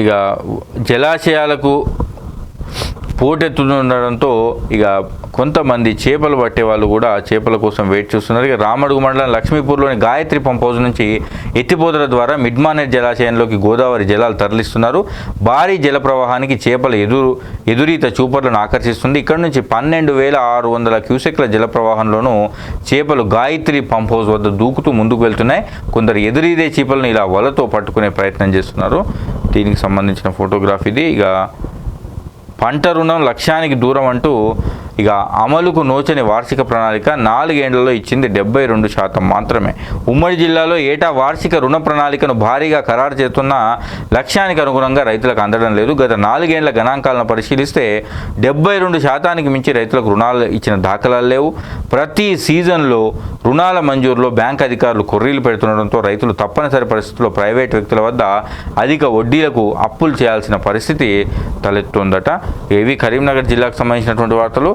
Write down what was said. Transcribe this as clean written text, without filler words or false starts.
ఇక జలాశయాలకు పోటెత్తుండడంతో ఇక కొంతమంది చేపలు పట్టే వాళ్ళు కూడా చేపల కోసం వెయిట్ చేస్తున్నారు. ఇక రామడుగు మండలం లక్ష్మీపూర్లోని గాయత్రి పంప్ హౌస్ నుంచి ఎత్తిపోతల ద్వారా మిడ్మానేర్ జలాశయంలోకి గోదావరి జలాలు తరలిస్తున్నారు. భారీ జల ప్రవాహానికి చేపల ఎదురీత చూపర్లను ఆకర్షిస్తుంది. ఇక్కడ నుంచి 12,600 క్యూసెక్ల జల ప్రవాహంలోనూ చేపలు గాయత్రి పంప్ హౌస్ వద్ద దూకుతూ ముందుకు వెళ్తున్నాయి. కొందరు ఎదురీదే చేపలను ఇలా వలతో పట్టుకునే ప్రయత్నం చేస్తున్నారు. దీనికి సంబంధించిన ఫోటోగ్రాఫ్ ఇది. ఇక పంట రుణం లక్ష్యానికి దూరం అంటూ ఇక అమలుకు నోచని వార్షిక ప్రణాళిక 4 ఏళ్లలో ఇచ్చింది 72% మాత్రమే. ఉమ్మడి జిల్లాలో ఏటా వార్షిక రుణ ప్రణాళికను భారీగా ఖరారు చేస్తున్న లక్ష్యానికి అనుగుణంగా రైతులకు అందడం లేదు. గత 4 ఏళ్ల గణాంకాలను పరిశీలిస్తే 72% మించి రైతులకు రుణాలు ఇచ్చిన దాఖలాలు లేవు. ప్రతి సీజన్లో రుణాల మంజూరులో బ్యాంక్ అధికారులు కొర్రీలు పెడుతుండడంతో రైతులు తప్పనిసరి పరిస్థితుల్లో ప్రైవేట్ వ్యక్తుల వద్ద అధిక వడ్డీలకు అప్పులు చేయాల్సిన పరిస్థితి తలెత్తుందట. ఇవి కరీంనగర్ జిల్లాకు సంబంధించినటువంటి వార్తలు.